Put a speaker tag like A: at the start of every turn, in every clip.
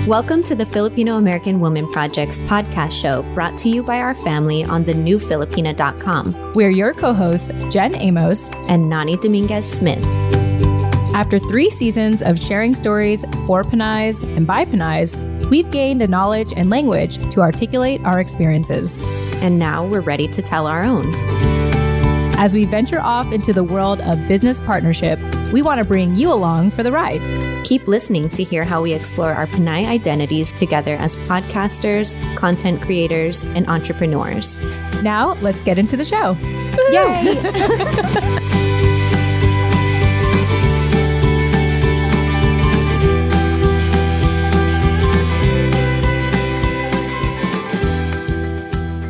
A: Welcome to the Filipino American Woman Project's podcast show, brought to you by our family on the newfilipina.com.
B: We're your co-hosts, Jen Amos
A: and Nani Dominguez-Smith.
B: After 3 seasons of sharing stories for Pinays and by Pinays, we've gained the knowledge and language to articulate our experiences.
A: And now we're ready to tell our own.
B: As we venture off into the world of business partnership, we want to bring you along for the ride.
A: Keep listening to hear how we explore our Pinay identities together as podcasters, content creators, and entrepreneurs.
B: Now, let's get into the show.
A: Yay!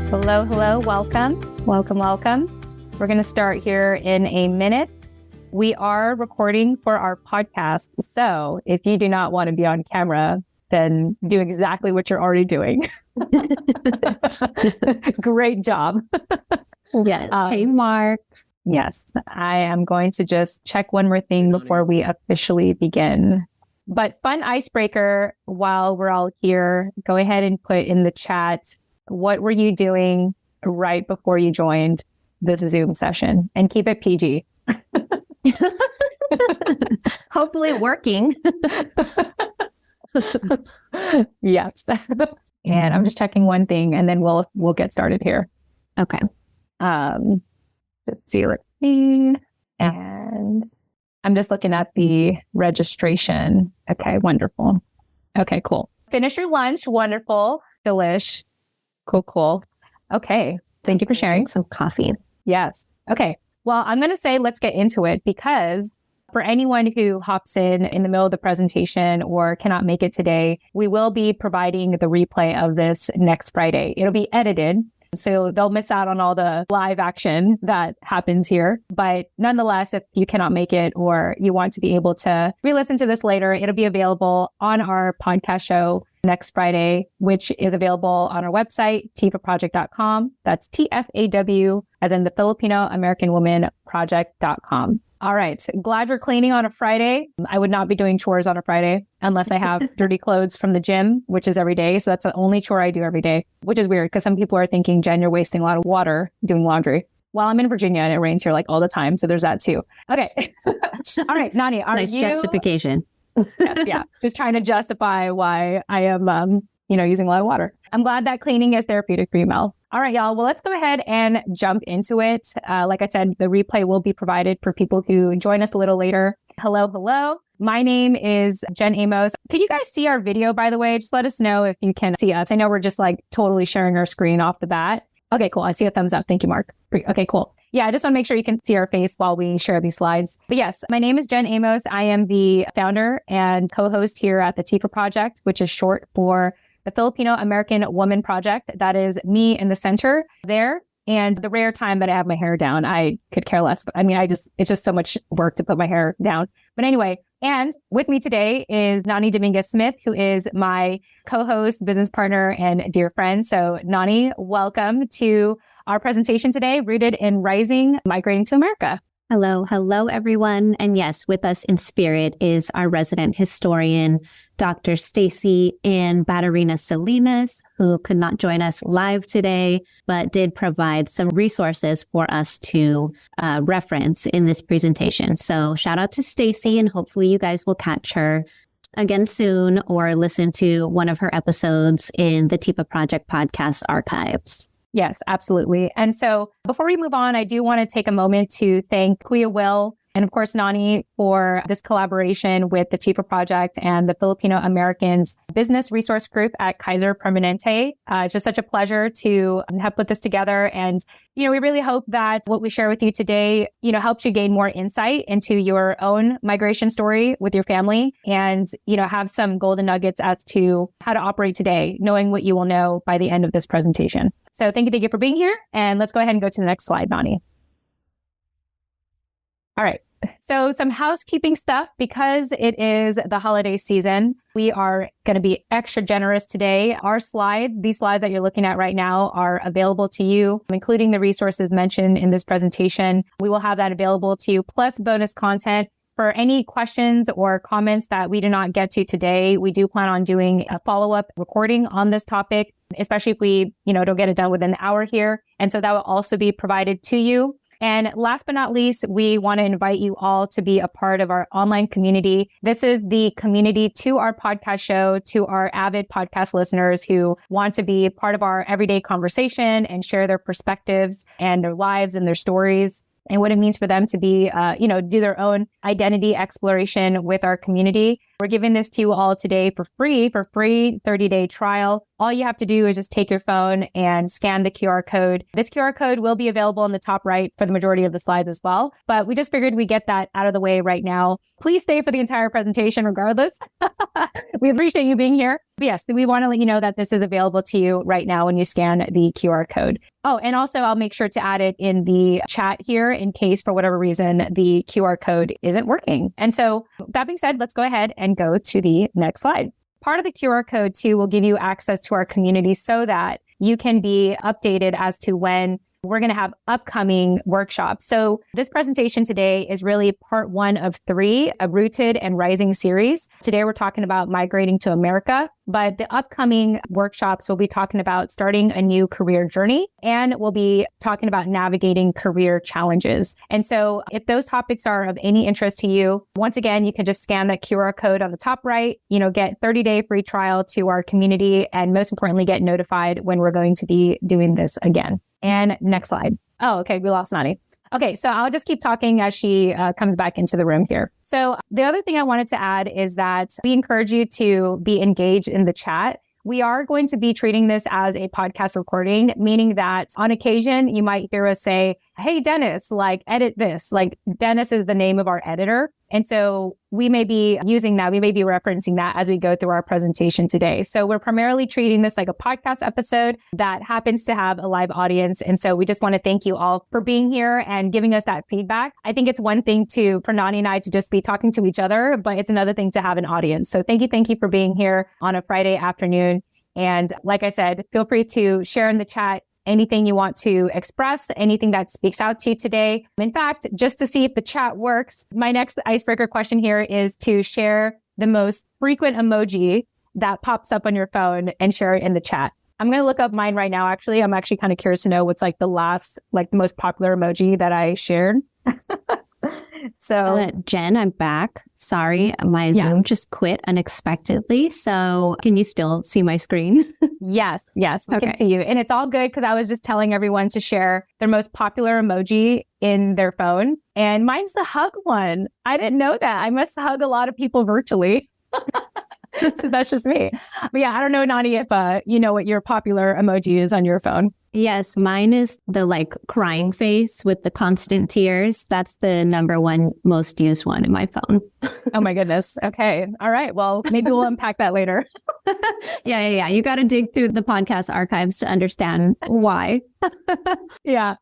C: Hello, welcome. We're going to start here in a minute. We are recording for our podcast. So if you do not want to be on camera, then do exactly what you're already doing. Great job.
A: Yes. Hey, Mark.
C: Yes, I am going to just check one more thing before we officially begin. But fun icebreaker while we're all here, go ahead and put in the chat, what were you doing right before you joined this Zoom session? And keep it PG.
A: Hopefully working.
C: Yes. And I'm just checking one thing and then we'll get started here.
A: Okay.
C: Let's see. And I'm just looking at the registration. Okay, wonderful. Okay, cool. Finish your lunch. Wonderful. Delish. Cool. Okay. Thank you for sharing.
A: Some coffee.
C: Yes. Okay. Well, I'm going to say let's get into it, because for anyone who hops in the middle of the presentation or cannot make it today, we will be providing the replay of this next Friday. It'll be edited, so they'll miss out on all the live action that happens here. But nonetheless, if you cannot make it or you want to be able to re-listen to this later, it'll be available on our podcast show next Friday, which is available on our website, TFAWproject.com. That's TFAW, and then the Filipino American Woman Project.com. All right. Glad you're cleaning on a Friday. I would not be doing chores on a Friday unless I have dirty clothes from the gym, which is every day. So that's the only chore I do every day, which is weird because some people are thinking, Jen, you're wasting a lot of water doing laundry. Well, I'm in Virginia and it rains here like all the time. So there's that too. Okay. All right, Nani, are
A: nice
C: you...
A: justification.
C: Yes, yeah. Just trying to justify why I am, using a lot of water. I'm glad that cleaning is therapeutic for you, Mel. All right, y'all. Well, let's go ahead and jump into it. Like I said, the replay will be provided for people who join us a little later. Hello. My name is Jen Amos. Can you guys see our video, by the way? Just let us know if you can see us. I know we're just like totally sharing our screen off the bat. Okay, cool. I see a thumbs up. Thank you, Mark. Okay, cool. Yeah, I just want to make sure you can see our face while we share these slides. But yes, my name is Jen Amos. I am the founder and co-host here at the TFAW Project, which is short for the Filipino American Woman Project. That is me in the center there. And the rare time that I have my hair down, I could care less. I mean, it's just so much work to put my hair down. But anyway, and with me today is Nani Dominguez-Smith, who is my co-host, business partner, and dear friend. So Nani, welcome to our presentation today, Rooted in Rising, Migrating to America.
A: Hello, everyone. And yes, with us in spirit is our resident historian, Dr. Stacy Ann Batarina Salinas, who could not join us live today, but did provide some resources for us to reference in this presentation. So shout out to Stacy, and hopefully you guys will catch her again soon or listen to one of her episodes in the TFAW Project podcast archives.
C: Yes, absolutely. And so before we move on, I do want to take a moment to thank Kuya Will and of course, Nani, for this collaboration with the TFAW Project and the Filipino Americans Business Resource Group at Kaiser Permanente. Just such a pleasure to have put this together. And, we really hope that what we share with you today, helps you gain more insight into your own migration story with your family and, have some golden nuggets as to how to operate today, knowing what you will know by the end of this presentation. So thank you for being here. And let's go ahead and go to the next slide, Nani. All right. So some housekeeping stuff, because it is the holiday season, we are going to be extra generous today. Our slides, these slides that you're looking at right now, are available to you, including the resources mentioned in this presentation. We will have that available to you, plus bonus content for any questions or comments that we do not get to today, we do plan on doing a follow-up recording on this topic, especially if we, don't get it done within the hour here. And so that will also be provided to you. And last but not least, we want to invite you all to be a part of our online community. This is the community to our podcast show, to our avid podcast listeners who want to be part of our everyday conversation and share their perspectives and their lives and their stories, and what it means for them to be, do their own identity exploration with our community. We're giving this to you all today for free 30-day trial. All you have to do is just take your phone and scan the QR code. This QR code will be available in the top right for the majority of the slides as well. But we just figured we'd get that out of the way right now. Please stay for the entire presentation regardless. We appreciate you being here. But yes, we want to let you know that this is available to you right now when you scan the QR code. Oh, and also I'll make sure to add it in the chat here in case for whatever reason the QR code isn't working. And so that being said, let's go ahead and go to the next slide. Part of the QR code too will give you access to our community so that you can be updated as to when we're going to have upcoming workshops. So this presentation today is really part 1 of 3, a Rooted and Rising series. Today we're talking about migrating to America, but the upcoming workshops will be talking about starting a new career journey, and we'll be talking about navigating career challenges. And so if those topics are of any interest to you, once again, you can just scan that QR code on the top right, get 30-day free trial to our community, and most importantly, get notified when we're going to be doing this again. And next slide. Oh, okay. We lost Nani. Okay. So I'll just keep talking as she comes back into the room here. So the other thing I wanted to add is that we encourage you to be engaged in the chat. We are going to be treating this as a podcast recording, meaning that on occasion, you might hear us say, hey, Dennis, edit this. Dennis is the name of our editor. And so we may be using that. We may be referencing that as we go through our presentation today. So we're primarily treating this like a podcast episode that happens to have a live audience. And so we just want to thank you all for being here and giving us that feedback. I think it's one thing for Nani and I to just be talking to each other, but it's another thing to have an audience. So thank you for being here on a Friday afternoon. And like I said, feel free to share in the chat anything you want to express, anything that speaks out to you today. In fact, just to see if the chat works, my next icebreaker question here is to share the most frequent emoji that pops up on your phone and share it in the chat. I'm going to look up mine right now. Actually, I'm actually kind of curious to know what's the most popular emoji that I shared. So
A: Jen, I'm back. Sorry, my Zoom just quit unexpectedly. So can you still see my screen?
C: Yes, we can see you. And it's all good because I was just telling everyone to share their most popular emoji in their phone. And mine's the hug one. I didn't know that. I must hug a lot of people virtually. So that's just me. But yeah, I don't know, Nani, if you know what your popular emoji is on your phone.
A: Yes, mine is the crying face with the constant tears. That's the number 1 most used one in my phone.
C: Oh my goodness. Okay. All right. Well, maybe we'll unpack that later.
A: Yeah. You got to dig through the podcast archives to understand why.
C: Yeah.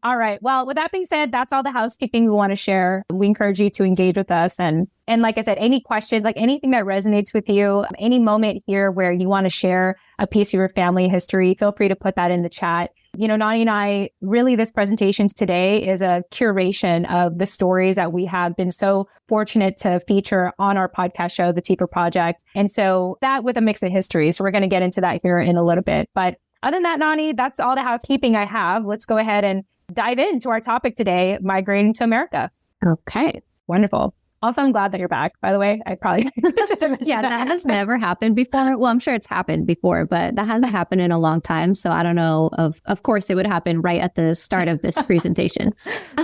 C: All right. Well, with that being said, that's all the housekeeping we want to share. We encourage you to engage with us. And like I said, any questions, anything that resonates with you, any moment here where you want to share a piece of your family history, feel free to put that in the chat. Nani and I, really this presentation today is a curation of the stories that we have been so fortunate to feature on our podcast show, the TFAW Project. And so that with a mix of history. So we're going to get into that here in a little bit. But other than that, Nani, that's all the housekeeping I have. Let's go ahead and dive into our topic today, migrating to America.
A: Okay.
C: Wonderful. Also, I'm glad that you're back, by the way. I probably should have mentioned
A: that has never happened before. Well, I'm sure it's happened before, but that hasn't happened in a long time. So I don't know. Of course, it would happen right at the start of this presentation.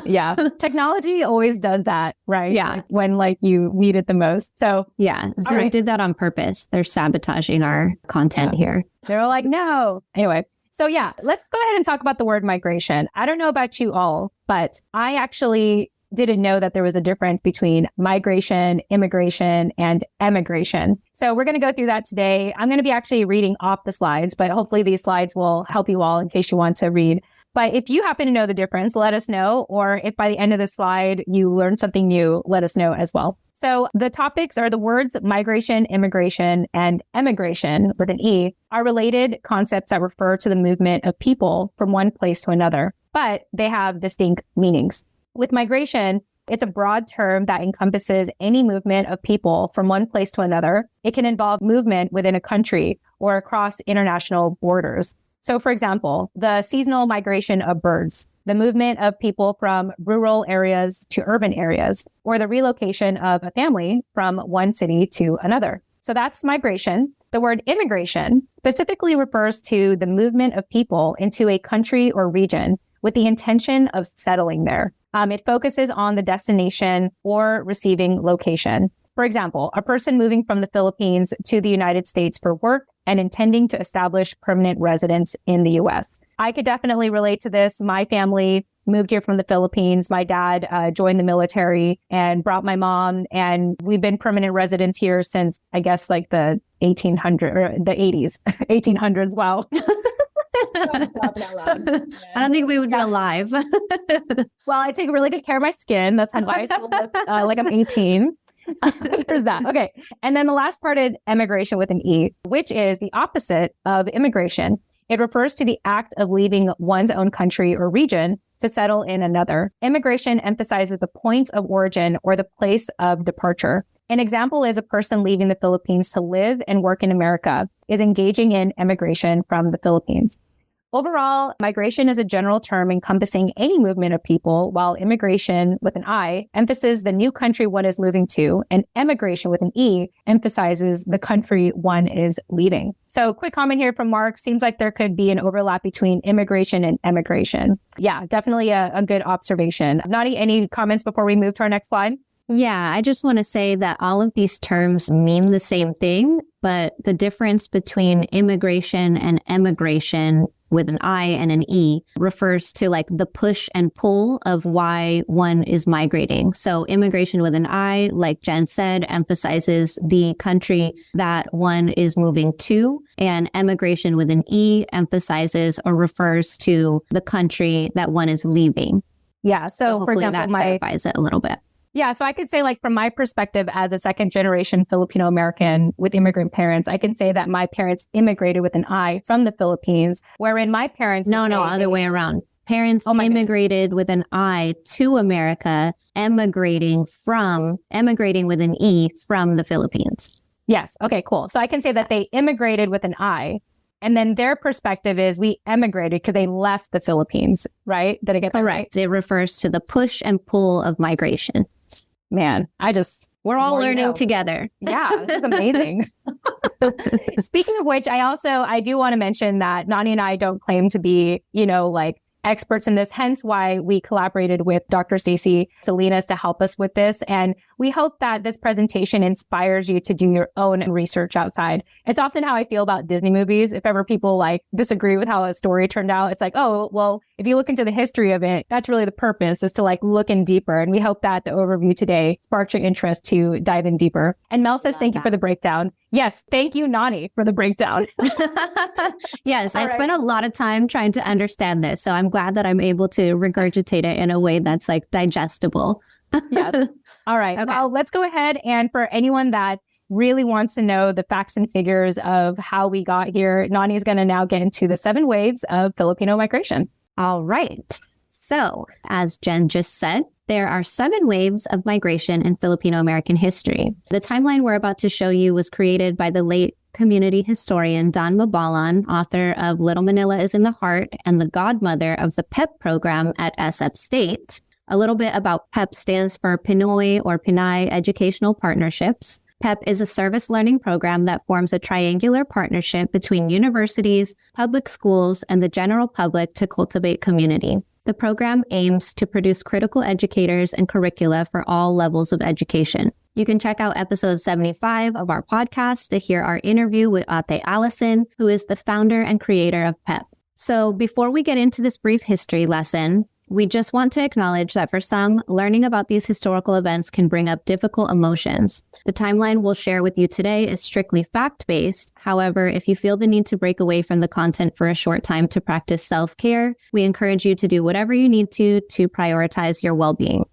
C: Yeah. Technology always does that, right?
A: Yeah.
C: When you need it the most. So
A: yeah, Zoom did that on purpose. They're sabotaging our content here.
C: They're like, no. Anyway. So yeah, let's go ahead and talk about the word migration. I don't know about you all, but I actually didn't know that there was a difference between migration, immigration, and emigration. So we're going to go through that today. I'm going to be actually reading off the slides, but hopefully these slides will help you all in case you want to read. But if you happen to know the difference, let us know. Or if by the end of the slide you learn something new, let us know as well. So the topics are the words migration, immigration, and emigration with an E are related concepts that refer to the movement of people from one place to another, but they have distinct meanings. With migration, It's a broad term that encompasses any movement of people from one place to another. It can involve movement within a country or across international borders. So, for example, the seasonal migration of birds, the movement of people from rural areas to urban areas, or the relocation of a family from one city to another. So that's migration. The word immigration specifically refers to the movement of people into a country or region with the intention of settling there. It focuses on the destination or receiving location. For example, a person moving from the Philippines to the United States for work and intending to establish permanent residence in the U.S. I could definitely relate to this. My family moved here from the Philippines. My dad joined the military and brought my mom, and we've been permanent residents here since, I guess, like the 1800s or the 80s, 1800s. Wow.
A: I don't think we would be alive.
C: Well, I take really good care of my skin. That's why I still look like I'm 18. There's that. Okay. And then the last part is emigration with an E, which is the opposite of immigration. It refers to the act of leaving one's own country or region to settle in another. Immigration emphasizes the point of origin or the place of departure. An example is a person leaving the Philippines to live and work in America is engaging in emigration from the Philippines. Overall, migration is a general term encompassing any movement of people, while immigration with an I emphasizes the new country one is moving to, and emigration with an E emphasizes the country one is leaving. So quick comment here from Mark. Seems like there could be an overlap between immigration and emigration. Yeah, definitely a good observation. Nani, any comments before we move to our next slide?
A: Yeah, I just want to say that all of these terms mean the same thing, but the difference between immigration and emigration with an I and an E refers to like the push and pull of why one is migrating. So immigration with an I, like Jen said, emphasizes the country that one is moving to, and emigration with an E emphasizes or refers to the country that one is leaving.
C: Yeah. So for example,
A: that clarifies it a little bit.
C: Yeah, so I could say, like, from my perspective as a second generation Filipino American with immigrant parents, I can say that my parents immigrated with an I from the Philippines, wherein my parents...
A: No, other way around. Parents immigrated with an I to America, emigrating with an E from the Philippines.
C: Yes. Okay, cool. So I can say that they immigrated with an I, and then their perspective is we emigrated because they left the Philippines, right? Did I get that right?
A: It refers to the push and pull of migration.
C: Man,
A: we're all learning together.
C: Yeah, this is amazing. Speaking of which, I do want to mention that Nani and I don't claim to be, like experts in this, hence why we collaborated with Dr. Stacy Salinas to help us with this. And we hope that this presentation inspires you to do your own research outside. It's often how I feel about Disney movies. If ever people like disagree with how a story turned out, it's like, oh, well, if you look into the history of it, that's really the purpose, is to like look in deeper. And we hope that the overview today sparks your interest to dive in deeper. And Mel says, thank you for the breakdown. Yes. Thank you, Nani, for the breakdown.
A: Yes. I spent a lot of time trying to understand this. So I'm glad that I'm able to regurgitate it in a way that's like digestible.
C: Yes. All right. Okay. Well, let's go ahead. And for anyone that really wants to know the facts and figures of how we got here, Nani is going to now get into the 7 waves of Filipino migration.
A: All right. So as Jen just said, there are 7 waves of migration in Filipino American history. The timeline we're about to show you was created by the late community historian Don Mabalan, author of Little Manila is in the Heart and the godmother of the PEP program at SF State. A little bit about PEP stands for Pinoy or Pinay Educational Partnerships. PEP is a service learning program that forms a triangular partnership between universities, public schools, and the general public to cultivate community. The program aims to produce critical educators and curricula for all levels of education. You can check out episode 75 of our podcast to hear our interview with Ate Allison, who is the founder and creator of PEP. So before we get into this brief history lesson, we just want to acknowledge that for some, learning about these historical events can bring up difficult emotions. The timeline we'll share with you today is strictly fact-based. However, if you feel the need to break away from the content for a short time to practice self-care, we encourage you to do whatever you need to prioritize your well-being.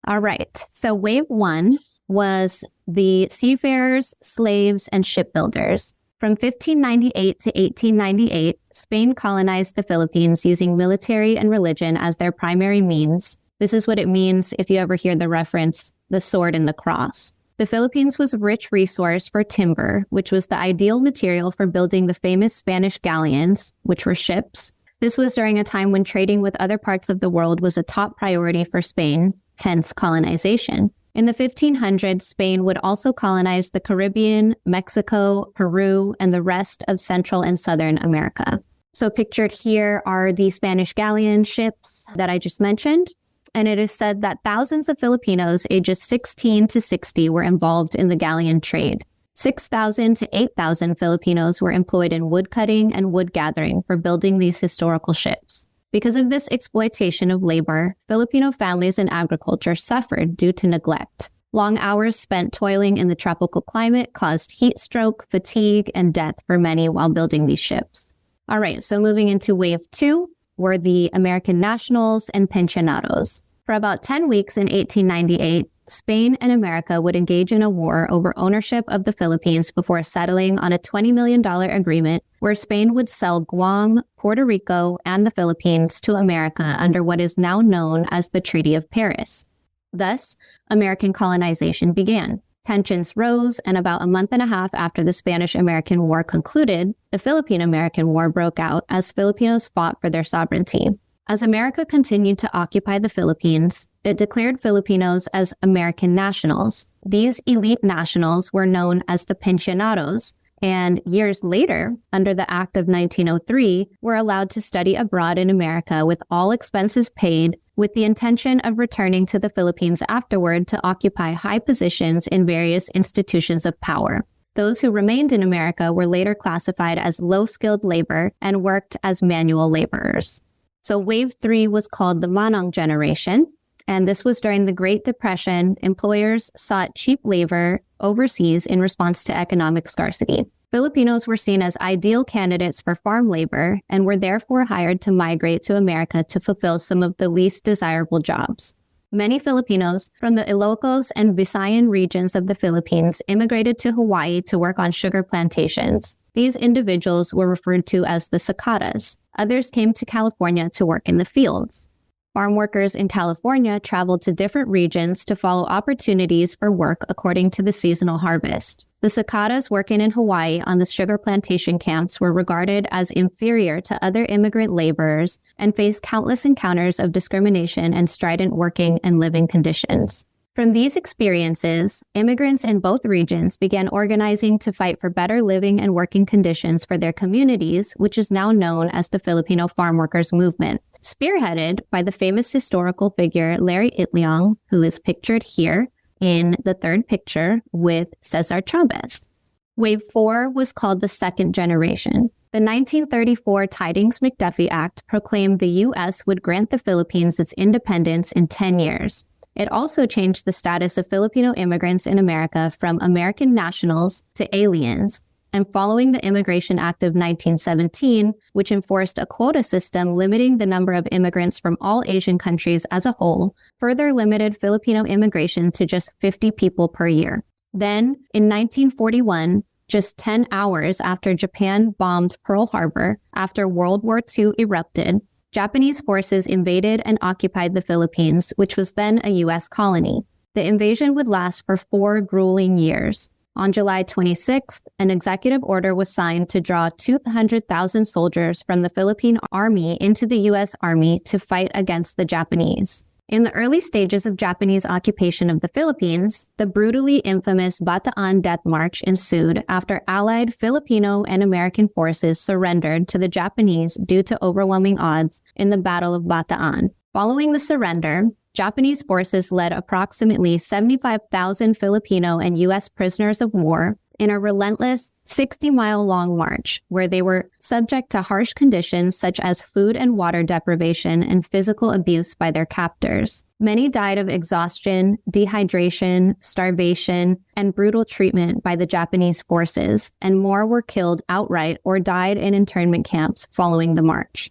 A: All right. So wave 1 was the seafarers, slaves, and shipbuilders. From 1598 to 1898, Spain colonized the Philippines using military and religion as their primary means. This is what it means if you ever hear the reference, the sword and the cross. The Philippines was a rich resource for timber, which was the ideal material for building the famous Spanish galleons, which were ships. This was during a time when trading with other parts of the world was a top priority for Spain, hence colonization. In the 1500s, Spain would also colonize the Caribbean, Mexico, Peru, and the rest of Central and Southern America. So pictured here are the Spanish galleon ships that I just mentioned. And it is said that thousands of Filipinos ages 16 to 60 were involved in the galleon trade. 6,000 to 8,000 Filipinos were employed in woodcutting and wood gathering for building these historical ships. Because of this exploitation of labor, Filipino families in agriculture suffered due to neglect. Long hours spent toiling in the tropical climate caused heat stroke, fatigue, and death for many while building these ships. All right, so moving into wave 2 were the American nationals and pensionados. For about 10 weeks in 1898, Spain and America would engage in a war over ownership of the Philippines before settling on a $20 million agreement where Spain would sell Guam, Puerto Rico, and the Philippines to America under what is now known as the Treaty of Paris. Thus, American colonization began. Tensions rose, and about a month and a half after the Spanish-American War concluded, the Philippine-American War broke out as Filipinos fought for their sovereignty. As America continued to occupy the Philippines, it declared Filipinos as American nationals. These elite nationals were known as the pensionados, and years later, under the Act of 1903, were allowed to study abroad in America with all expenses paid, with the intention of returning to the Philippines afterward to occupy high positions in various institutions of power. Those who remained in America were later classified as low-skilled labor and worked as manual laborers. So wave 3 was called the Manong generation, and this was during the Great Depression. Employers sought cheap labor overseas in response to economic scarcity. Filipinos were seen as ideal candidates for farm labor and were therefore hired to migrate to America to fulfill some of the least desirable jobs. Many Filipinos from the Ilocos and Visayan regions of the Philippines immigrated to Hawaii to work on sugar plantations. These individuals were referred to as the Sakadas. Others came to California to work in the fields. Farm workers in California traveled to different regions to follow opportunities for work according to the seasonal harvest. The Sakadas working in Hawaii on the sugar plantation camps were regarded as inferior to other immigrant laborers and faced countless encounters of discrimination and strident working and living conditions. From these experiences, immigrants in both regions began organizing to fight for better living and working conditions for their communities, which is now known as the Filipino Farm Workers Movement, spearheaded by the famous historical figure Larry Itliong, who is pictured here in the third picture with Cesar Chavez. Wave 4 was called the Second Generation. The 1934 Tidings-McDuffie Act proclaimed the U.S. would grant the Philippines its independence in 10 years. It also changed the status of Filipino immigrants in America from American nationals to aliens. And following the Immigration Act of 1917, which enforced a quota system limiting the number of immigrants from all Asian countries as a whole, further limited Filipino immigration to just 50 people per year. Then, in 1941, just 10 hours after Japan bombed Pearl Harbor, after World War II erupted, Japanese forces invaded and occupied the Philippines, which was then a U.S. colony. The invasion would last for 4 grueling years. On July 26th, an executive order was signed to draw 200,000 soldiers from the Philippine Army into the U.S. Army to fight against the Japanese. In the early stages of Japanese occupation of the Philippines, the brutally infamous Bataan Death March ensued after Allied Filipino and American forces surrendered to the Japanese due to overwhelming odds in the Battle of Bataan. Following the surrender, Japanese forces led approximately 75,000 Filipino and U.S. prisoners of war in a relentless 60-mile-long march where they were subject to harsh conditions such as food and water deprivation and physical abuse by their captors. Many died of exhaustion, dehydration, starvation, and brutal treatment by the Japanese forces, and more were killed outright or died in internment camps following the march.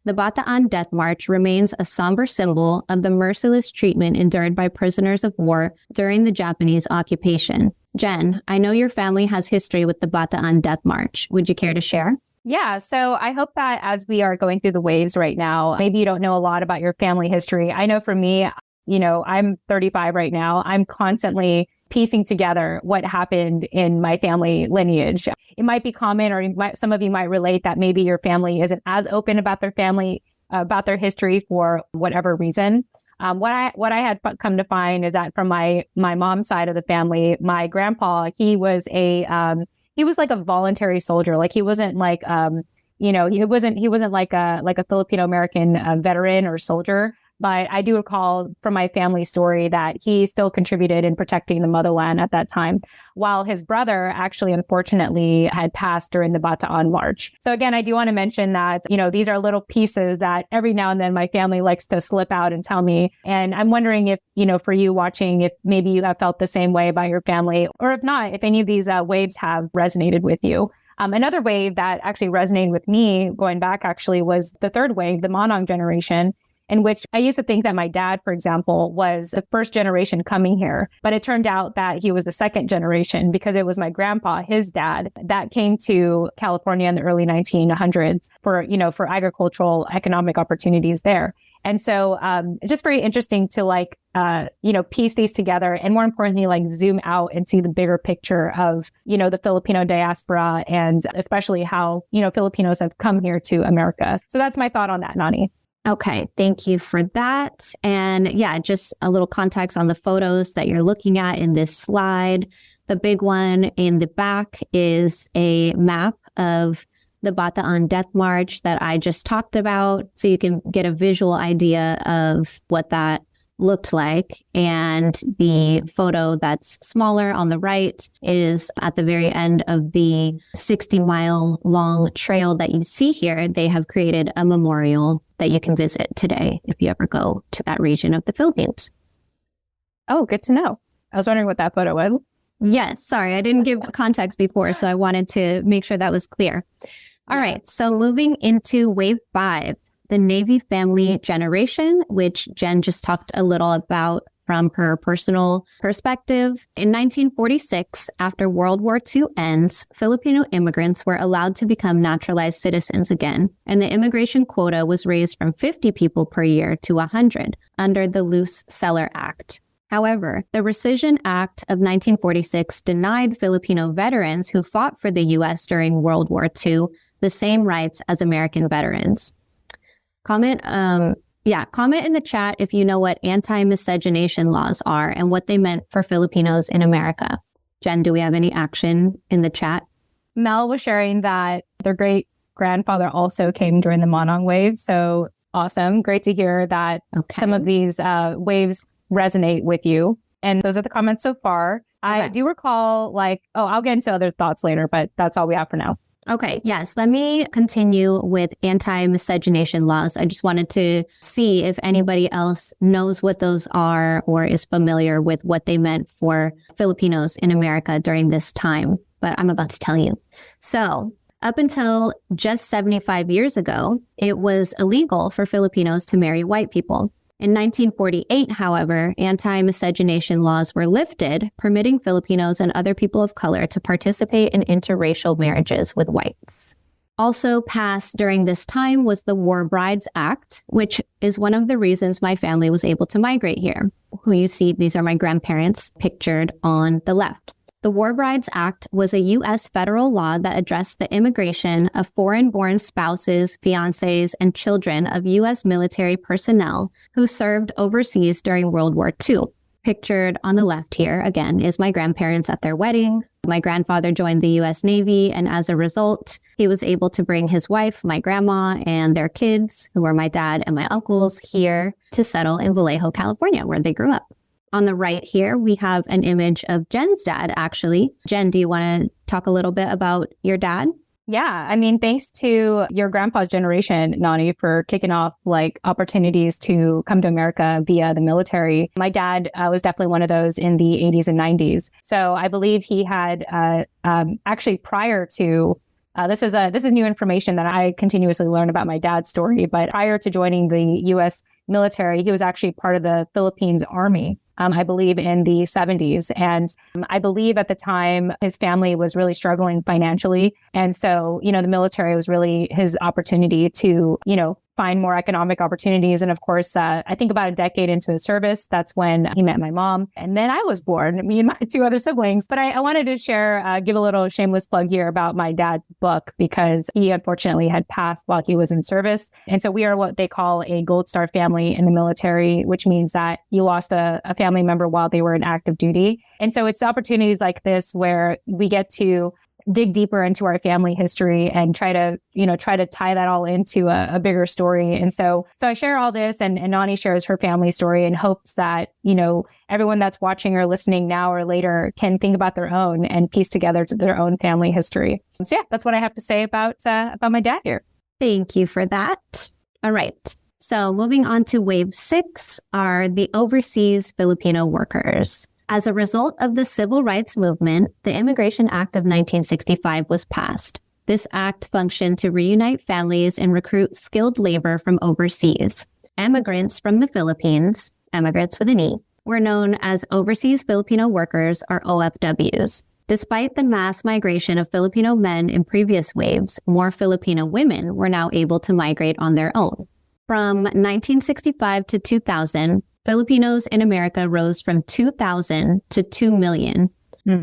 A: The Bataan Death March remains a somber symbol of the merciless treatment endured by prisoners of war during the Japanese occupation. Jen, I know your family has history with the Bataan Death March. Would you care to share?
C: Yeah. So I hope that as we are going through the waves right now, maybe you don't know a lot about your family history. I know for me, I'm 35 right now. I'm constantly piecing together what happened in my family lineage. It might be common, or some of you might relate that maybe your family isn't as open about their family, about their history for whatever reason. What I had come to find is that from my mom's side of the family, my grandpa, he was like a voluntary soldier. Like he wasn't like he wasn't like a Filipino American veteran or soldier. But I do recall from my family story that he still contributed in protecting the motherland at that time, while his brother actually, unfortunately, had passed during the Bataan March. So again, I do want to mention that, these are little pieces that every now and then my family likes to slip out and tell me. And I'm wondering if, for you watching, if maybe you have felt the same way about your family, or if not, if any of these waves have resonated with you. Another wave that actually resonated with me going back actually was the third wave, the Manong generation, in which I used to think that my dad, for example, was the first generation coming here. But it turned out that he was the second generation, because it was my grandpa, his dad, that came to California in the early 1900s for agricultural economic opportunities there. And so it's just very interesting to piece these together, and more importantly, zoom out and see the bigger picture of, the Filipino diaspora, and especially how, Filipinos have come here to America. So that's my thought on that, Nani.
A: Okay, thank you for that. And yeah, just a little context on the photos that you're looking at in this slide. The big one in the back is a map of the Bataan Death March that I just talked about, so you can get a visual idea of what that looked like. And the photo that's smaller on the right is at the very end of the 60-mile long trail that you see here. They have created a memorial that you can visit today if you ever go to that region of the Philippines.
C: Oh, good to know. I was wondering what that photo was.
A: Yes, sorry, I didn't give context before, so I wanted to make sure that was clear. All right, so moving into wave 5. The Navy family generation, which Jen just talked a little about from her personal perspective. In 1946, after World War II ends, Filipino immigrants were allowed to become naturalized citizens again, and the immigration quota was raised from 50 people per year to 100 under the Luce-Seller Act. However, the Rescission Act of 1946 denied Filipino veterans who fought for the U.S. during World War II the same rights as American veterans. Comment in the chat if you know what anti-miscegenation laws are and what they meant for Filipinos in America. Jen, do we have any action in the chat?
C: Mel was sharing that their great-grandfather also came during the Manong wave. So awesome. Great to hear that some of these waves resonate with you. And those are the comments so far. Okay. I do recall I'll get into other thoughts later, but that's all we have for now.
A: Okay, yes. Let me continue with anti-miscegenation laws. I just wanted to see if anybody else knows what those are or is familiar with what they meant for Filipinos in America during this time. But I'm about to tell you. So up until just 75 years ago, it was illegal for Filipinos to marry white people. In 1948, however, anti-miscegenation laws were lifted, permitting Filipinos and other people of color to participate in interracial marriages with whites. Also passed during this time was the War Brides Act, which is one of the reasons my family was able to migrate here. Who you see, these are my grandparents pictured on the left. The War Brides Act was a U.S. federal law that addressed the immigration of foreign-born spouses, fiancés, and children of U.S. military personnel who served overseas during World War II. Pictured on the left here, again, is my grandparents at their wedding. My grandfather joined the U.S. Navy, and as a result, he was able to bring his wife, my grandma, and their kids, who were my dad and my uncles, here to settle in Vallejo, California, where they grew up. On the right here, we have an image of Jen's dad, actually. Jen, do you want to talk a little bit about your dad?
C: Yeah, I mean, thanks to your grandpa's generation, Nani, for kicking off opportunities to come to America via the military. My dad was definitely one of those in the 80s and 90s. So I believe he had actually prior to this is new information that I continuously learn about my dad's story. But prior to joining the U.S. military, he was actually part of the Philippines Army. I believe in the 70s. And I believe at the time his family was really struggling financially. And so, the military was really his opportunity to, find more economic opportunities. And of course, I think about a decade into his service, that's when he met my mom. And then I was born, me and my two other siblings. But I wanted to share, give a little shameless plug here about my dad's book, because he unfortunately had passed while he was in service. And so we are what they call a Gold Star family in the military, which means that you lost a family member while they were in active duty. And so it's opportunities like this where we get to dig deeper into our family history and try to tie that all into a bigger story. And so I share all this, and Nani shares her family story in hopes that, everyone that's watching or listening now or later can think about their own and piece together to their own family history. So yeah, that's what I have to say about my dad here.
A: Thank you for that. All right. So moving on to wave 6 are the overseas Filipino workers. As a result of the civil rights movement, the Immigration Act of 1965 was passed. This act functioned to reunite families and recruit skilled labor from overseas. Immigrants from the Philippines, immigrants with an E, were known as Overseas Filipino Workers, or OFWs. Despite the mass migration of Filipino men in previous waves, more Filipino women were now able to migrate on their own. From 1965 to 2000, Filipinos in America rose from 2,000 to 2 million.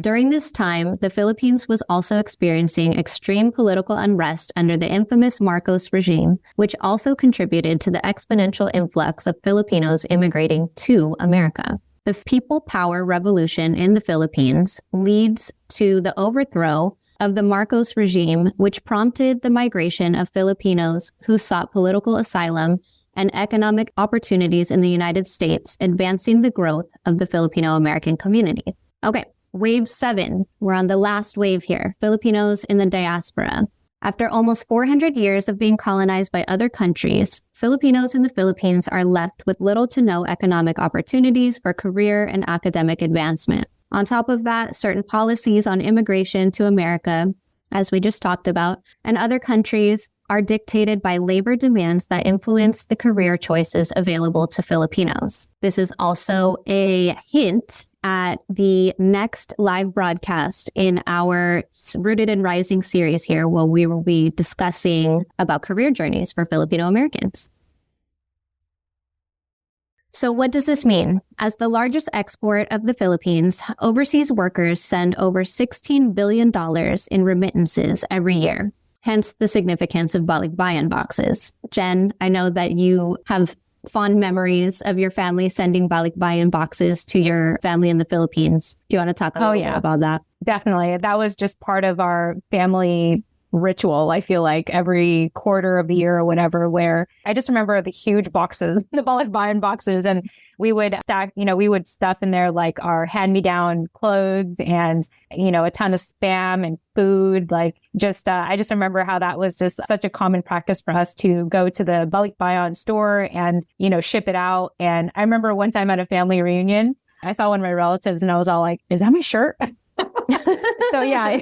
A: During this time, the Philippines was also experiencing extreme political unrest under the infamous Marcos regime, which also contributed to the exponential influx of Filipinos immigrating to America. The People Power Revolution in the Philippines leads to the overthrow of the Marcos regime, which prompted the migration of Filipinos who sought political asylum and economic opportunities in the United States, advancing the growth of the Filipino American community. Okay, wave 7. We're on the last wave here, Filipinos in the diaspora. After almost 400 years of being colonized by other countries, Filipinos in the Philippines are left with little to no economic opportunities for career and academic advancement. On top of that, certain policies on immigration to America, as we just talked about, and other countries are dictated by labor demands that influence the career choices available to Filipinos. This is also a hint at the next live broadcast in our Rooted and Rising series here, where we will be discussing about career journeys for Filipino Americans. So what does this mean? As the largest export of the Philippines, overseas workers send over $16 billion in remittances every year. Hence the significance of balikbayan boxes. Jen, I know that you have fond memories of your family sending balikbayan boxes to your family in the Philippines. Do you want to talk a little bit about that?
C: Definitely. That was just part of our family ritual, I feel like, every quarter of the year or whatever, where I just remember the huge boxes, the balikbayan boxes, and we would stack, we would stuff in there like our hand-me-down clothes and, a ton of Spam and food. I just remember how that was just such a common practice for us to go to the balikbayan store and, ship it out. And I remember one time at a family reunion, I saw one of my relatives and I was all like, is that my shirt? So yeah,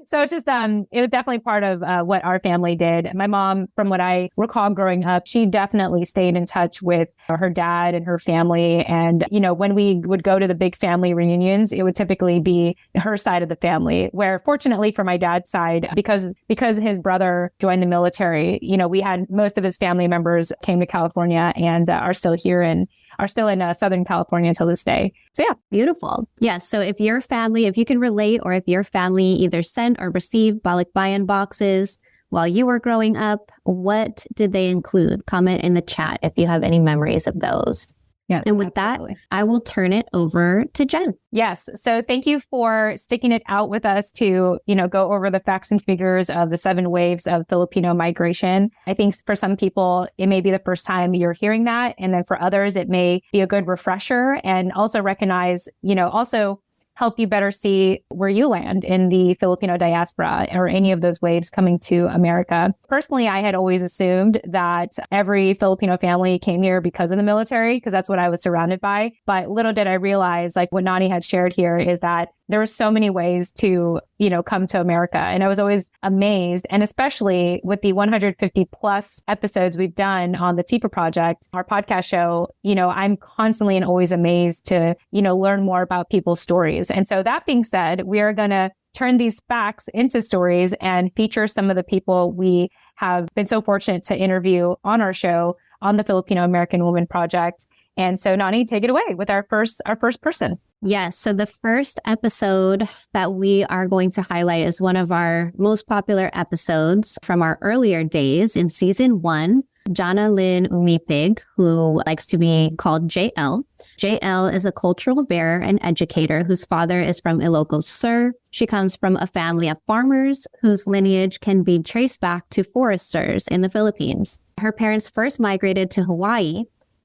C: so it's just, it was definitely part of what our family did. My mom, from what I recall growing up, she definitely stayed in touch with her dad and her family. And, when we would go to the big family reunions, it would typically be her side of the family, where fortunately for my dad's side, because his brother joined the military, we had most of his family members came to California and are still here and are still in Southern California until this day. So yeah.
A: Beautiful. Yeah. So if your family, if you can relate, or if your family either sent or received balikbayan boxes while you were growing up, what did they include? Comment in the chat if you have any memories of those.
C: Yes,
A: and with absolutely. That, I will turn it over to Jen.
C: Yes. So thank you for sticking it out with us to, go over the facts and figures of the 7 waves of Filipino migration. I think for some people, it may be the first time you're hearing that. And then for others, it may be a good refresher and also recognize, also help you better see where you land in the Filipino diaspora or any of those waves coming to America. Personally, I had always assumed that every Filipino family came here because of the military, because that's what I was surrounded by. But little did I realize, like what Nani had shared here, is that there were so many ways to, come to America. And I was always amazed. And especially with the 150 plus episodes we've done on the TFAW Project, our podcast show, I'm constantly and always amazed to, learn more about people's stories. And so that being said, we are going to turn these facts into stories and feature some of the people we have been so fortunate to interview on our show on the Filipino American Woman Project. And so Nani, take it away with our first person.
A: Yes. So the first episode that we are going to highlight is one of our most popular episodes from our earlier days in season 1, Jana Lynn Umipig, who likes to be called JL. JL is a cultural bearer and educator whose father is from Ilocos Sur. She comes from a family of farmers whose lineage can be traced back to foresters in the Philippines. Her parents first migrated to Hawaii,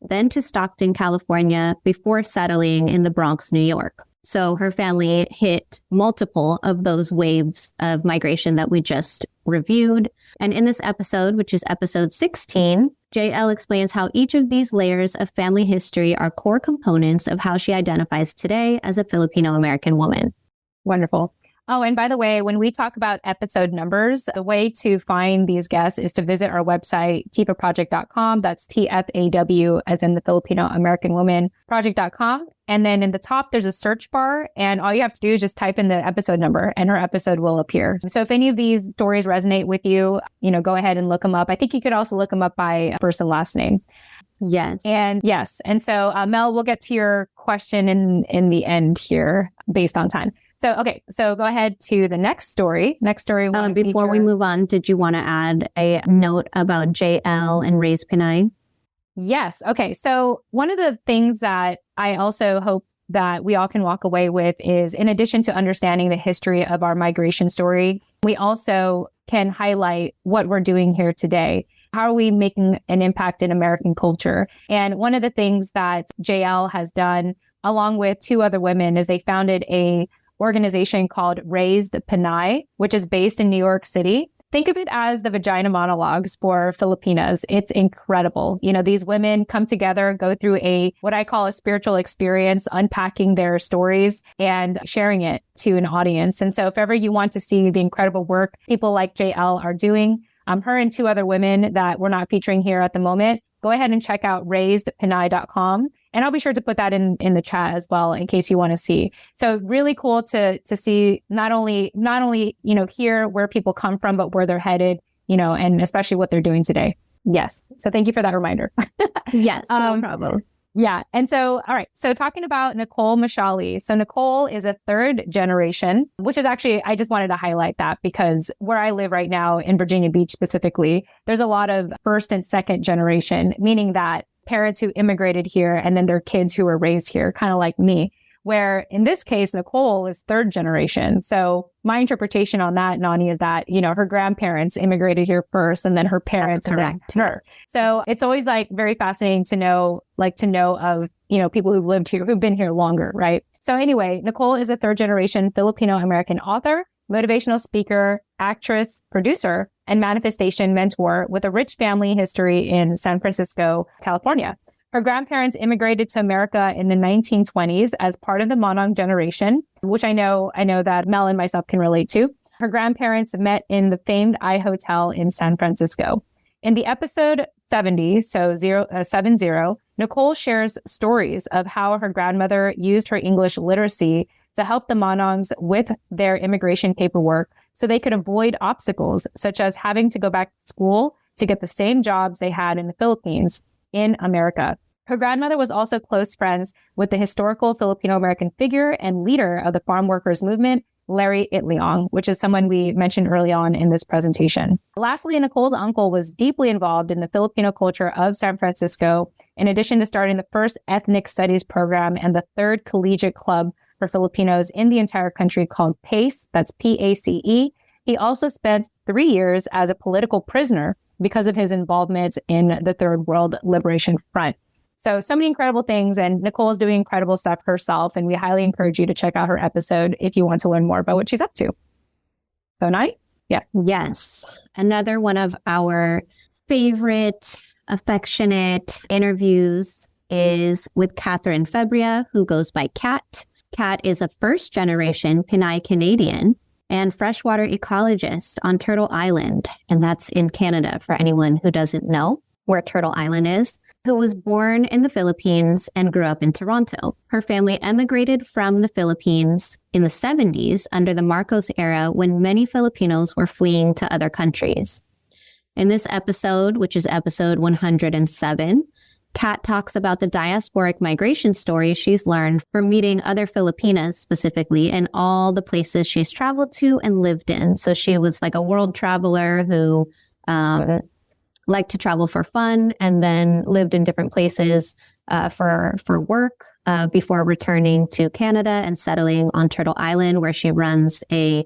A: then to Stockton, California, before settling in the Bronx, New York. So her family hit multiple of those waves of migration that we just reviewed. And in this episode, which is episode 16, JL explains how each of these layers of family history are core components of how she identifies today as a Filipino American woman.
C: Wonderful. Oh, and by the way, when we talk about episode numbers, the way to find these guests is to visit our website, tfaproject.com. That's TFAW, as in the Filipino American Woman Project.com. And then in the top, there's a search bar. And all you have to do is just type in the episode number and her episode will appear. So if any of these stories resonate with you, go ahead and look them up. I think you could also look them up by first and last name.
A: Yes.
C: And so Mel, we'll get to your question in the end here based on time. So go ahead to the next story.
A: Before we move on, did you want to add a note about JL and Raised Pinay?
C: Yes. Okay. So one of the things that I also hope that we all can walk away with is, in addition to understanding the history of our migration story, we also can highlight what we're doing here today. How are we making an impact in American culture? And one of the things that JL has done, along with 2 other women, is they founded a organization called Raised Pinay, which is based in New York City. Think of it as the vagina monologues for Filipinas. It's incredible. These women come together, go through what I call a spiritual experience, unpacking their stories and sharing it to an audience. And so if ever you want to see the incredible work people like JL are doing, her and 2 other women that we're not featuring here at the moment, go ahead and check out raisedpinay.com. And I'll be sure to put that in the chat as well in case you want to see. So really cool to see not only hear where people come from, but where they're headed, and especially what they're doing today. Yes. So thank you for that reminder.
A: Yes, no problem.
C: Yeah. And so, all right. So talking about Nicole Mashali. So Nicole is a 3rd generation, which is actually, I just wanted to highlight that because where I live right now in Virginia Beach specifically, there's a lot of 1st and 2nd generation, meaning that parents who immigrated here and then their kids who were raised here, kind of like me, where in this case, Nicole is 3rd generation. So my interpretation on that, Nani, is that, her grandparents immigrated here first and then her parents.
A: That's correct.
C: Her. So it's always very fascinating to know of, people who've lived here, who've been here longer, right? So anyway, Nicole is a 3rd generation Filipino American author, motivational speaker, actress, producer, and manifestation mentor with a rich family history in San Francisco, California. Her grandparents immigrated to America in the 1920s as part of the Monong generation, which I know that Mel and myself can relate to. Her grandparents met in the famed I Hotel in San Francisco. In the episode 70, 70, Nicole shares stories of how her grandmother used her English literacy to help the Monongs with their immigration paperwork so they could avoid obstacles such as having to go back to school to get the same jobs they had in the Philippines in America. Her grandmother was also close friends with the historical Filipino American figure and leader of the farm workers movement, Larry Itliong, which is someone we mentioned early on in this presentation. Lastly, Nicole's uncle was deeply involved in the Filipino culture of San Francisco, in addition to starting the first ethnic studies program and the 3rd collegiate club for Filipinos in the entire country called PACE, that's PACE. He also spent 3 years as a political prisoner because of his involvement in the Third World Liberation Front. So many incredible things, and Nicole is doing incredible stuff herself, and we highly encourage you to check out her episode if you want to learn more about what she's up to. So, Nani? Yeah.
A: Yes. Another one of our favorite, affectionate interviews is with Catherine Febria, who goes by Kat. Kat is a first-generation Pinay Canadian and freshwater ecologist on Turtle Island, and that's in Canada for anyone who doesn't know where Turtle Island is, who was born in the Philippines and grew up in Toronto. Her family emigrated from the Philippines in the 70s under the Marcos era when many Filipinos were fleeing to other countries. In this episode, which is episode 107, Kat talks about the diasporic migration stories she's learned from meeting other Filipinas specifically in all the places she's traveled to and lived in. So she was like a world traveler who liked to travel for fun and then lived in different places for work before returning to Canada and settling on Turtle Island, where she runs a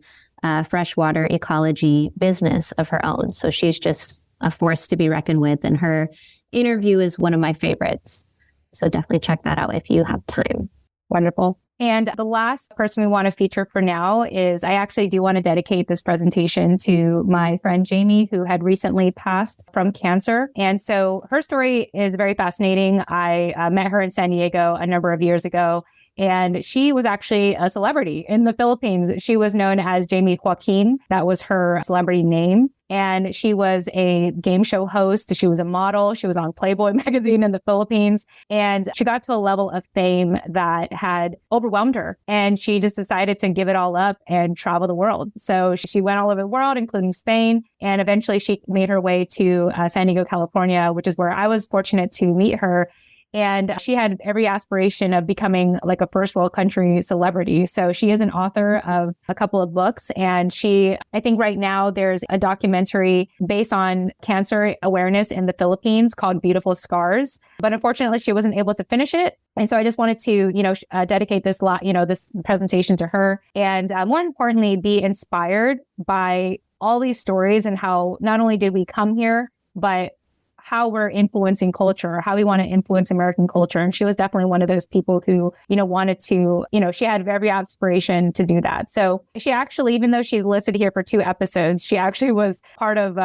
A: freshwater ecology business of her own. So she's just a force to be reckoned with, and her interview is one of my favorites. So definitely check that out if you have time.
C: Wonderful. And the last person we want to feature for now is, I actually do want to dedicate this presentation to my friend Jamie, who had recently passed from cancer. And so her story is very fascinating. I met her in San Diego a number of years ago, and she was actually a celebrity in the Philippines. She was known as Jamie Joaquin. That was her celebrity name. And she was a game show host. She was a model. She was on Playboy magazine in the Philippines. And she got to a level of fame that had overwhelmed her. And she just decided to give it all up and travel the world. So she went all over the world, including Spain. And eventually she made her way to San Diego, California, which is where I was fortunate to meet her. And she had every aspiration of becoming like a first world country celebrity. So she is an author of a couple of books. And I think right now there's a documentary based on cancer awareness in the Philippines called Beautiful Scars. But unfortunately, she wasn't able to finish it. And so I just wanted to, dedicate this presentation to her. And more importantly, be inspired by all these stories and how not only did we come here, but how we're influencing culture, how we want to influence American culture. And she was definitely one of those people who, wanted to, she had every aspiration to do that. So she actually, even though she's listed here for 2 episodes, she actually was part of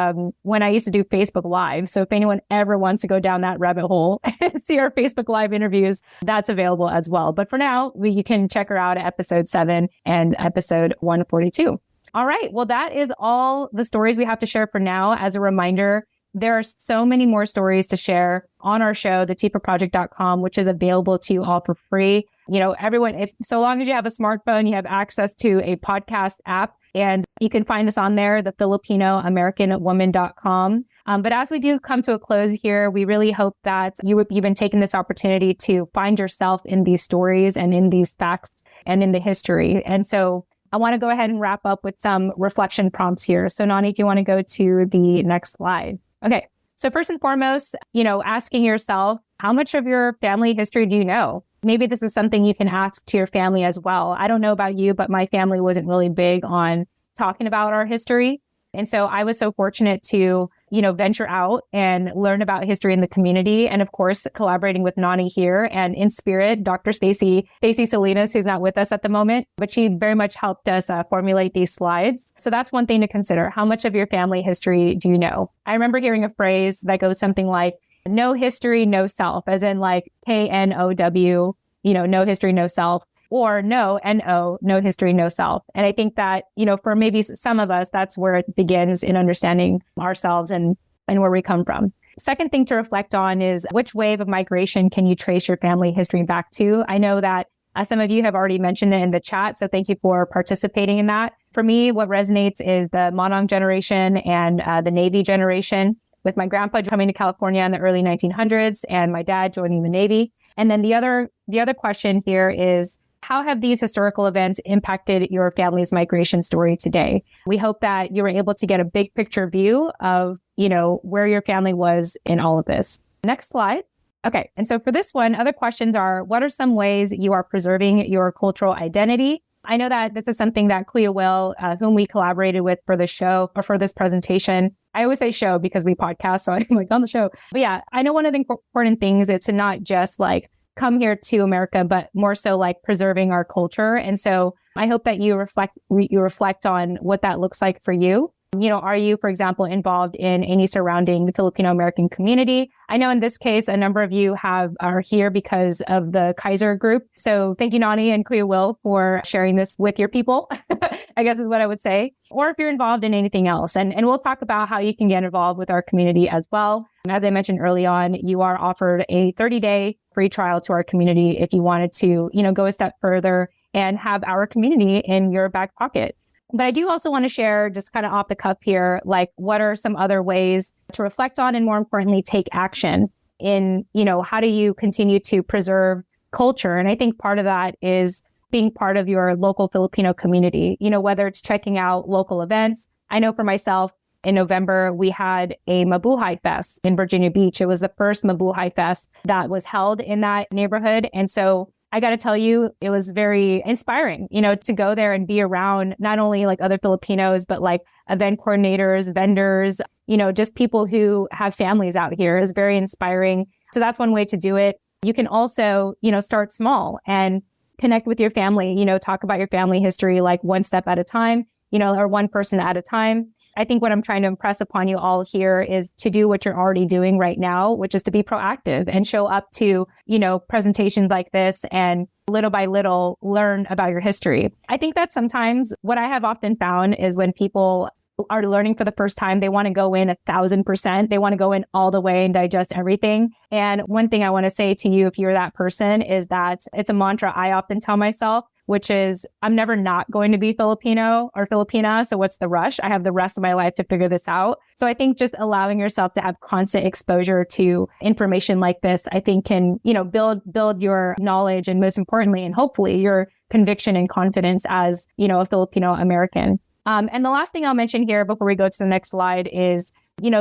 C: when I used to do Facebook Live. So if anyone ever wants to go down that rabbit hole and see our Facebook Live interviews, that's available as well. But for now, you can check her out at episode 7 and episode 142. All right. Well, that is all the stories we have to share for now. As a reminder, there are so many more stories to share on our show, the TFAWproject.com, which is available to you all for free. Everyone, so long as you have a smartphone, you have access to a podcast app, and you can find us on there, the Filipino American Woman.com. But as we do come to a close here, we really hope that you've been taking this opportunity to find yourself in these stories and in these facts and in the history. And so I want to go ahead and wrap up with some reflection prompts here. So Nani, if you want to go to the next slide. Okay. So first and foremost, asking yourself, how much of your family history do you know? Maybe this is something you can ask to your family as well. I don't know about you, but my family wasn't really big on talking about our history. And so I was so fortunate to, venture out and learn about history in the community. And of course, collaborating with Nani here and in spirit, Dr. Stacy Salinas, who's not with us at the moment, but she very much helped us formulate these slides. So that's one thing to consider. How much of your family history do you know? I remember hearing a phrase that goes something like, no history, no self, as in like KNOW, no history, no self. Or no, NO, no history, no self. And I think that, for maybe some of us, that's where it begins in understanding ourselves and where we come from. Second thing to reflect on is, which wave of migration can you trace your family history back to? I know that some of you have already mentioned it in the chat, so thank you for participating in that. For me, what resonates is the Monong generation and the Navy generation, with my grandpa coming to California in the early 1900s and my dad joining the Navy. And then the other question here is, how have these historical events impacted your family's migration story today? We hope that you were able to get a big picture view of, where your family was in all of this. Next slide. Okay. And so for this one, other questions are, what are some ways you are preserving your cultural identity? I know that this is something that Clea Will, whom we collaborated with for the show or for this presentation. I always say show because we podcast, so I'm like on the show. But yeah, I know one of the important things is to not just come here to America, but more so preserving our culture. And so I hope that you reflect on what that looks like for you. Are you, for example, involved in any surrounding the Filipino American community? I know in this case, a number of you are here because of the Kaiser group. So thank you, Nani and Kuya Will, for sharing this with your people, I guess is what I would say. Or if you're involved in anything else. And we'll talk about how you can get involved with our community as well. And as I mentioned early on, you are offered a 30-day free trial to our community if you wanted to, go a step further and have our community in your back pocket. But I do also want to share, just kind of off the cuff here, like what are some other ways to reflect on and more importantly, take action in, how do you continue to preserve culture? And I think part of that is being part of your local Filipino community, whether it's checking out local events. I know for myself, in November, we had a Mabuhay Fest in Virginia Beach. It was the first Mabuhay Fest that was held in that neighborhood. And so I got to tell you, it was very inspiring, to go there and be around not only like other Filipinos, but like event coordinators, vendors, just people who have families out here is very inspiring. So that's one way to do it. You can also, start small and connect with your family, talk about your family history, like one step at a time, or one person at a time. I think what I'm trying to impress upon you all here is to do what you're already doing right now, which is to be proactive and show up to, presentations like this and little by little learn about your history. I think that sometimes what I have often found is when people are learning for the first time, they want to go in 1,000%. They want to go in all the way and digest everything. And one thing I want to say to you, if you're that person, is that it's a mantra I often tell myself, which is I'm never not going to be Filipino or Filipina. So what's the rush? I have the rest of my life to figure this out. So I think just allowing yourself to have constant exposure to information like this, I think can, build your knowledge and most importantly, and hopefully your conviction and confidence as, a Filipino American. And the last thing I'll mention here before we go to the next slide is,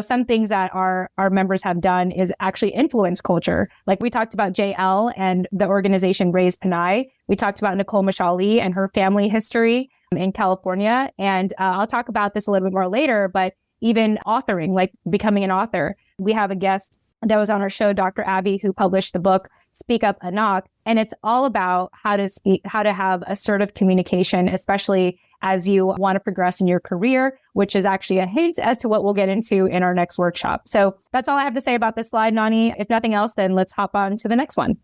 C: some things that our members have done is actually influence culture. Like we talked about JL and the organization Raise Panay. We talked about Nicole Mashali and her family history in California. And I'll talk about this a little bit more later, but even authoring, like becoming an author. We have a guest that was on our show, Dr. Abby, who published the book, Speak Up Anak. And it's all about how to have assertive communication, especially as you want to progress in your career, which is actually a hint as to what we'll get into in our next workshop. So that's all I have to say about this slide, Nani. If nothing else, then let's hop on to the next one.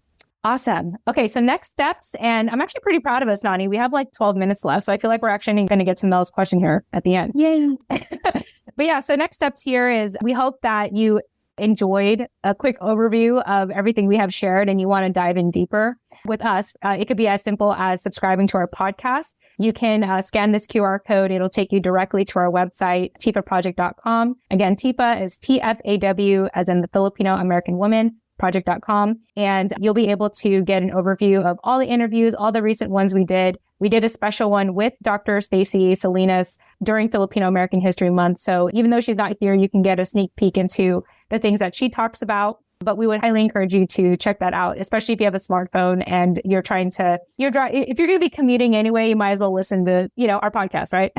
C: Awesome. Okay, so next steps, and I'm actually pretty proud of us, Nani. We have like 12 minutes left, so I feel like we're actually going to get to Mel's question here at the end.
A: Yay.
C: But yeah, so next steps here is we hope that you enjoyed a quick overview of everything we have shared and you want to dive in deeper with us. It could be as simple as subscribing to our podcast. You can scan this QR code. It'll take you directly to our website, TFAWproject.com. Again, TFA is TFAW as in the Filipino American Woman Project.com. And you'll be able to get an overview of all the interviews, all the recent ones we did. We did a special one with Dr. Stacy Salinas during Filipino American History Month. So even though she's not here, you can get a sneak peek into the things that she talks about. But we would highly encourage you to check that out, especially if you have a smartphone and if you're going to be commuting anyway, you might as well listen to, our podcast, right?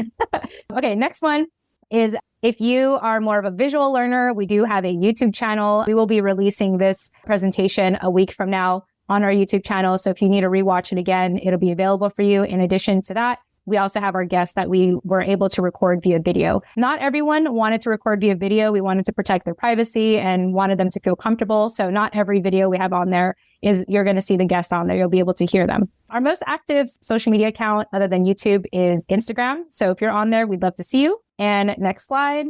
C: Okay, next one is if you are more of a visual learner, we do have a YouTube channel. We will be releasing this presentation a week from now on our YouTube channel. So if you need to rewatch it again, it'll be available for you. In addition to that, we also have our guests that we were able to record via video. Not everyone wanted to record via video. We wanted to protect their privacy and wanted them to feel comfortable. So not every video we have on there is you're going to see the guest on there. You'll be able to hear them. Our most active social media account other than YouTube is Instagram. So if you're on there, we'd love to see you. And next slide.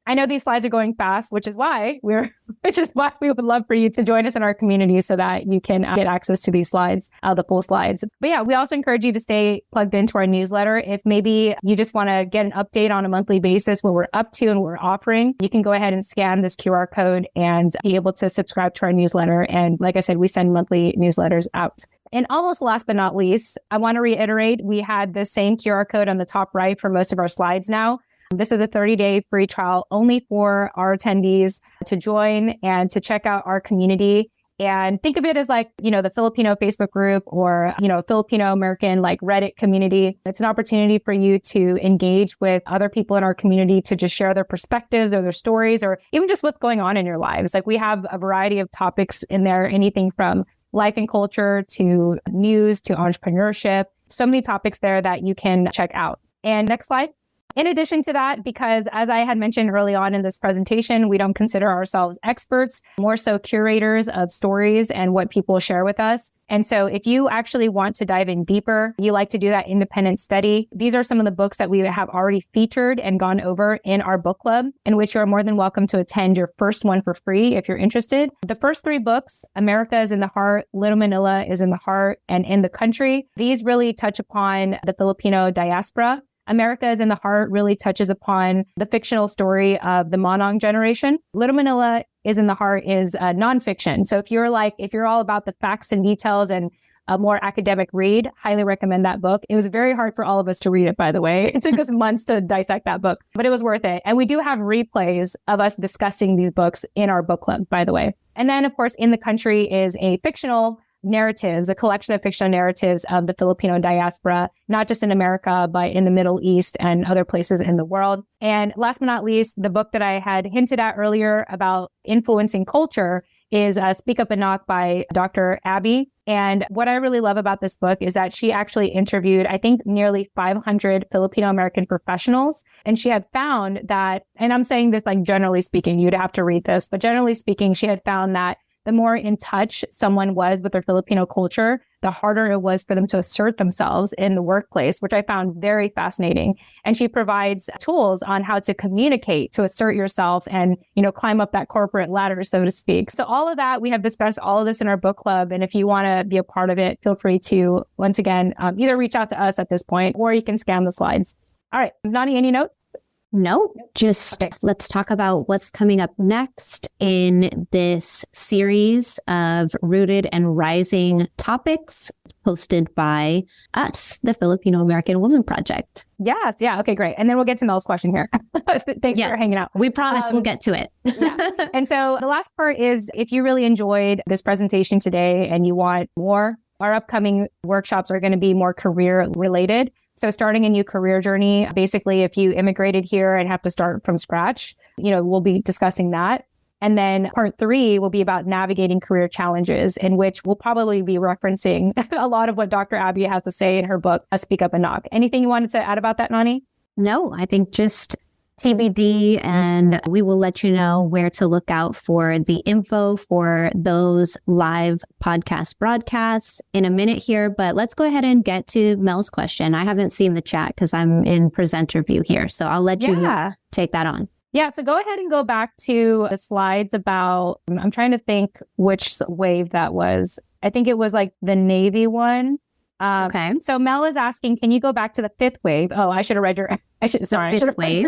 C: I know these slides are going fast, which is why we would love for you to join us in our community so that you can get access to these slides, the full slides. But yeah, we also encourage you to stay plugged into our newsletter. If maybe you just want to get an update on a monthly basis what we're up to and what we're offering, you can go ahead and scan this QR code and be able to subscribe to our newsletter. And like I said, we send monthly newsletters out. And almost last but not least, I want to reiterate, we had the same QR code on the top right for most of our slides now. This is a 30-day free trial only for our attendees to join and to check out our community. And think of it as like, the Filipino Facebook group or, Filipino American like Reddit community. It's an opportunity for you to engage with other people in our community to just share their perspectives or their stories or even just what's going on in your lives. Like we have a variety of topics in there, anything from life and culture to news to entrepreneurship. So many topics there that you can check out. And next slide. In addition to that, because as I had mentioned early on in this presentation, we don't consider ourselves experts, more so curators of stories and what people share with us. And so if you actually want to dive in deeper, you like to do that independent study, these are some of the books that we have already featured and gone over in our book club, in which you're more than welcome to attend your first one for free if you're interested. The first 3 books, America is in the Heart, Little Manila is in the Heart, and In the Country, these really touch upon the Filipino diaspora. America is in the Heart really touches upon the fictional story of the Manong generation. Little Manila is in the Heart is nonfiction. So if you're all about the facts and details and a more academic read, highly recommend that book. It was very hard for all of us to read it, by the way. It took us months to dissect that book, but it was worth it. And we do have replays of us discussing these books in our book club, by the way. And then, of course, In the Country is a fictional narratives, a collection of fictional narratives of the Filipino diaspora, not just in America, but in the Middle East and other places in the world. And last but not least, the book that I had hinted at earlier about influencing culture is Speak Up and Knock by Dr. Abby. And what I really love about this book is that she actually interviewed, I think, nearly 500 Filipino American professionals. And she had found that, and I'm saying this like generally speaking, you'd have to read this, but generally speaking, she had found that the more in touch someone was with their Filipino culture, the harder it was for them to assert themselves in the workplace, which I found very fascinating. And she provides tools on how to communicate, to assert yourself and, climb up that corporate ladder, so to speak. So all of that, we have discussed all of this in our book club. And if you want to be a part of it, feel free to, once again, either reach out to us at this point, or you can scan the slides. All right, Nani, any notes?
A: No, just let's talk about what's coming up next in this series of Rooted and Rising topics hosted by us, the Filipino American Woman Project.
C: Yes. Yeah. Okay, great. And then we'll get to Mel's question here. Thanks for hanging out.
A: We promise we'll get to it.
C: Yeah. And so the last part is, if you really enjoyed this presentation today and you want more, our upcoming workshops are going to be more career related. So starting a new career journey, basically, if you immigrated here and have to start from scratch, we'll be discussing that. And then part 3 will be about navigating career challenges, in which we'll probably be referencing a lot of what Dr. Abby has to say in her book, Speak Up and Knock. Anything you wanted to add about that, Nani?
A: No, I think just TBD, and we will let you know where to look out for the info for those live podcast broadcasts in a minute here. But let's go ahead and get to Mel's question. I haven't seen the chat because I'm in presenter view here. So I'll let you take that on.
C: Yeah, so go ahead and go back to the slides about, I'm trying to think which wave that was. I think it was like the Navy one.
A: Okay.
C: So Mel is asking, can you go back to the 5th wave? Oh, I should have read your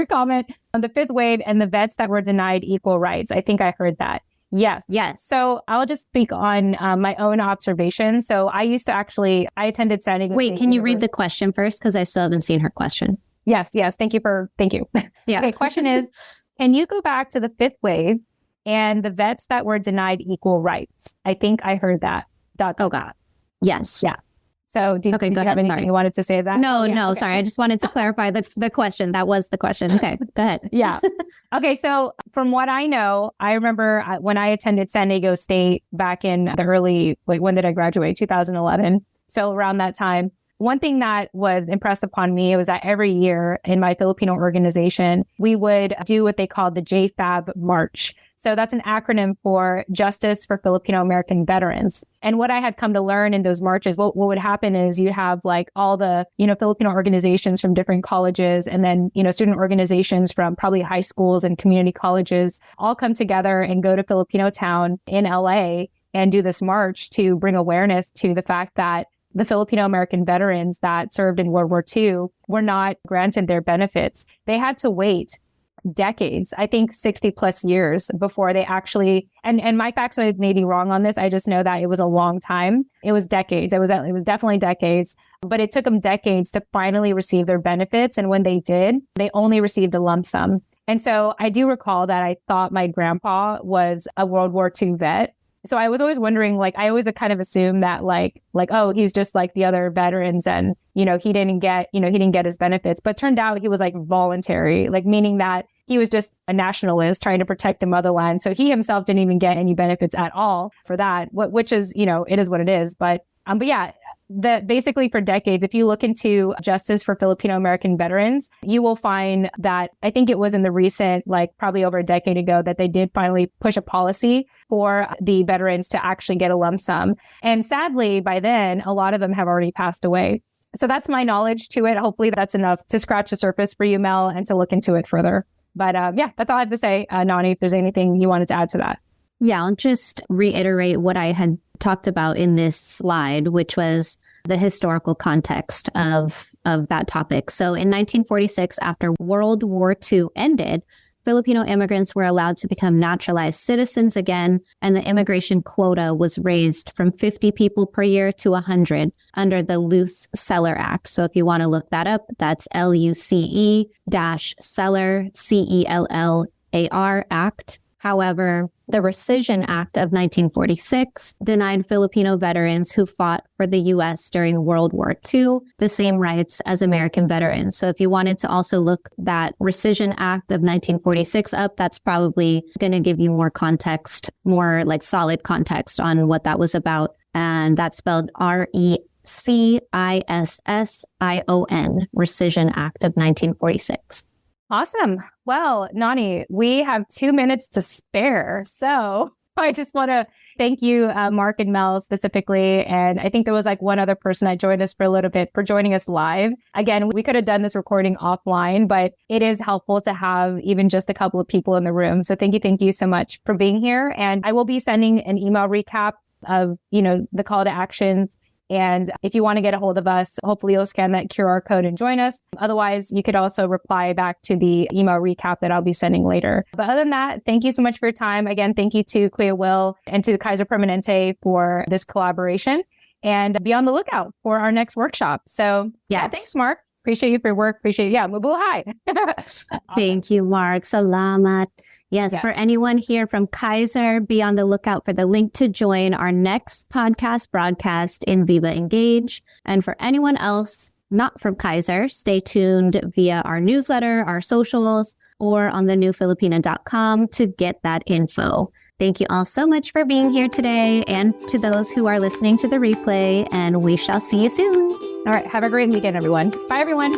C: comment on the 5th wave and the vets that were denied equal rights. I think I heard that. Yes. So I'll just speak on my own observation. So I attended San Diego.
A: Wait, can you read the question first? Because I still haven't seen her question.
C: Yes. Thank you. Yeah. Okay. Question is, can you go back to the 5th wave and the vets that were denied equal rights? I think I heard that.
A: Oh God. Yes.
C: Yeah. So did you have anything you wanted to say that?
A: No, okay. Sorry. I just wanted to clarify the question. That was the question. Okay, go ahead.
C: Yeah. Okay. So from what I know, I remember when I attended San Diego State back in the early, when did I graduate? 2011. So around that time, one thing that was impressed upon me was that every year in my Filipino organization, we would do what they called the JFAB March. So that's an acronym for Justice for Filipino American Veterans. And what I had come to learn in those marches, what would happen is you have like all the, Filipino organizations from different colleges, and then, student organizations from probably high schools and community colleges all come together and go to Filipino Town in LA and do this march to bring awareness to the fact that the Filipino American veterans that served in World War II were not granted their benefits. They had to wait decades, I think 60 plus years before they actually, and my facts may be wrong on this. I just know that it was a long time. It was decades. It was definitely decades, but it took them decades to finally receive their benefits. And when they did, they only received a lump sum. And so I do recall that I thought my grandpa was a World War II vet. So I was always wondering, I always kind of assumed that oh, he's just like the other veterans and, he didn't get his benefits, but turned out he was voluntary, meaning that he was just a nationalist trying to protect the motherland. So he himself didn't even get any benefits at all for that, which is, it is what it is. But yeah, basically for decades, if you look into justice for Filipino American veterans, you will find that I think it was in the recent, like probably over a decade ago, that they did finally push a policy for the veterans to actually get a lump sum. And sadly, by then, a lot of them have already passed away. So that's my knowledge to it. Hopefully that's enough to scratch the surface for you, Mel, and to look into it further. But yeah, that's all I have to say. Nani, if there's anything you wanted to add to that.
A: Yeah, I'll just reiterate what I had talked about in this slide, which was the historical context of that topic. So in 1946, after World War II ended, Filipino immigrants were allowed to become naturalized citizens again, and the immigration quota was raised from 50 people per year to 100 under the Luce-Celler Act. So if you want to look that up, that's LUCE-Celler, CELLAR Act. However, the Rescission Act of 1946 denied Filipino veterans who fought for the U.S. during World War II the same rights as American veterans. So if you wanted to also look that Rescission Act of 1946 up, that's probably going to give you more context, more like solid context on what that was about. And that's spelled RECISSION, Rescission Act of 1946.
C: Awesome. Well, Nani, we have 2 minutes to spare. So I just want to thank you, Mark and Mel specifically. And I think there was like one other person that joined us for a little bit for joining us live. Again, we could have done this recording offline, but it is helpful to have even just a couple of people in the room. So thank you so much for being here. And I will be sending an email recap of, the call to actions. And if you want to get a hold of us, hopefully you'll scan that QR code and join us. Otherwise, you could also reply back to the email recap that I'll be sending later. But other than that, thank you so much for your time. Again, thank you to Kuya Will and to Kaiser Permanente for this collaboration. And be on the lookout for our next workshop. So yeah, thanks, Mark. Appreciate you for your work. Appreciate you. Yeah, mabuhay.
A: Thank you, Mark. Salamat. Yes, for anyone here from Kaiser, be on the lookout for the link to join our next podcast broadcast in Viva Engage. And for anyone else not from Kaiser, stay tuned via our newsletter, our socials, or on thenewfilipina.com to get that info. Thank you all so much for being here today, and to those who are listening to the replay, and we shall see you soon.
C: All right, have a great weekend, everyone. Bye, everyone.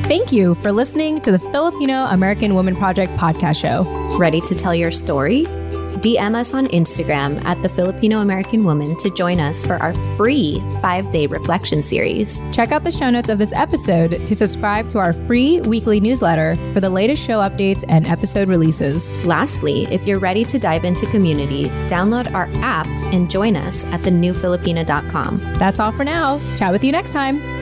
B: Thank you for listening to the Filipino American Woman Project podcast show.
D: Ready to tell your story? DM us on Instagram at the Filipino American Woman to join us for our free 5-day reflection series.
B: Check out the show notes of this episode to subscribe to our free weekly newsletter for the latest show updates and episode releases.
D: Lastly, if you're ready to dive into community, download our app and join us at thenewfilipina.com.
B: That's all for now. Chat with you next time.